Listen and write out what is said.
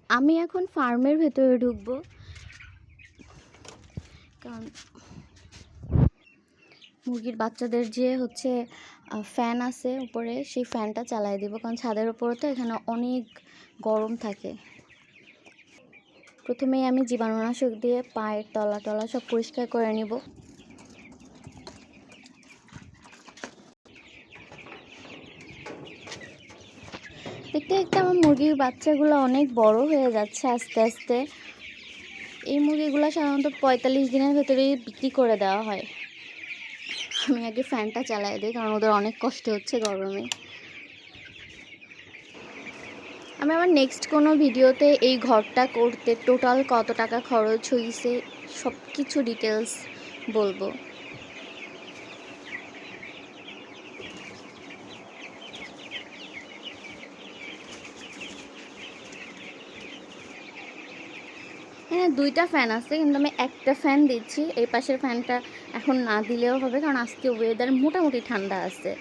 আমি এখন ফার্মের ভেতরে ঢুকবো, কারণ মুরগির বাচ্চাদের যে হচ্ছে ফ্যান আছে উপরে, সেই ফ্যানটা চালাই দিব, কারণ ছাদের উপরে তো এখানে অনেক গরম থাকে। প্রথমেই আমি জীবাণুনাশক দিয়ে পায়ের তলা টলা সব পরিষ্কার করে নিব। দেখতে দেখতে আমার মুরগির বাচ্চাগুলো অনেক বড় হয়ে যাচ্ছে আস্তে আস্তে। এই মুরগিগুলো সাধারণত 45 দিনের ভেতরেই বিক্রি করে দেওয়া হয়। আমি আগে ফ্যানটা চালাই দিই, কারণ ওদের অনেক কষ্ট হচ্ছে গরমে। আমি আমার নেক্সট কোনো ভিডিওতে এই ঘরটা করতে টোটাল কত টাকা খরচ হয়েছে সব কিছু ডিটেলস বলবো। হ্যাঁ, 2টা ফ্যান আছে, কিন্তু আমি একটা ফ্যান দিচ্ছি। এই পাশের ফ্যানটা এখন না দিলেও হবে, কারণ আজকে ওয়েদার মোটামুটি ঠান্ডা আছে।